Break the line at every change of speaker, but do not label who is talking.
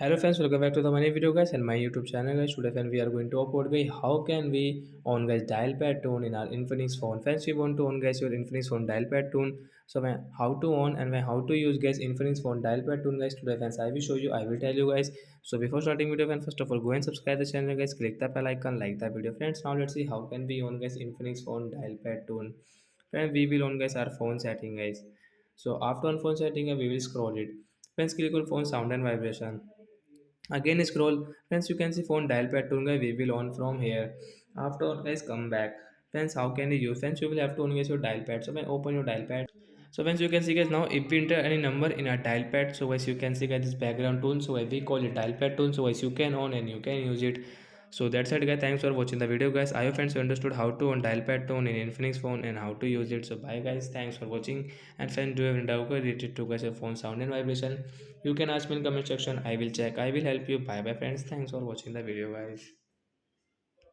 Hello friends, welcome back to the money video guys and my YouTube channel guys. Today friends, we are going to upload guys how can we on guys dial pad tone in our Infinix phone. Friends, we want to on guys your Infinix phone dial pad tone. So how to on and how to use guys Infinix phone dial pad tone guys today friends. I will show you. I will tell you guys. So before starting video friends, first of all go and subscribe the channel guys. Click the bell icon, like the video friends. Now let's see how can we on guys Infinix phone dial pad tone. Friends, we will on guys our phone setting guys. So after on phone setting we will scroll it. Friends, click on phone sound and vibration. Again scroll. Friends, you can see phone dial pad tone guys, we will on from here. After guys come back. Friends, how can you use? Friends, you will have to on guys your dial pad. So when open your dial pad, so friends, you can see guys now if we enter any number in our dial pad, so guys you can see guys this background tone, so we call it dial pad tone, so guys you can on and you can use it. So that's it guys, thanks for watching the video guys. I hope friends you understood how to on dial pad tone in Infinix phone and how to use it. So bye guys, thanks for watching. And friends, do you have any doubt related to guys your phone sound and vibration, you can ask me in comment section. I will check, I will help you. Bye bye friends, thanks for watching the video guys.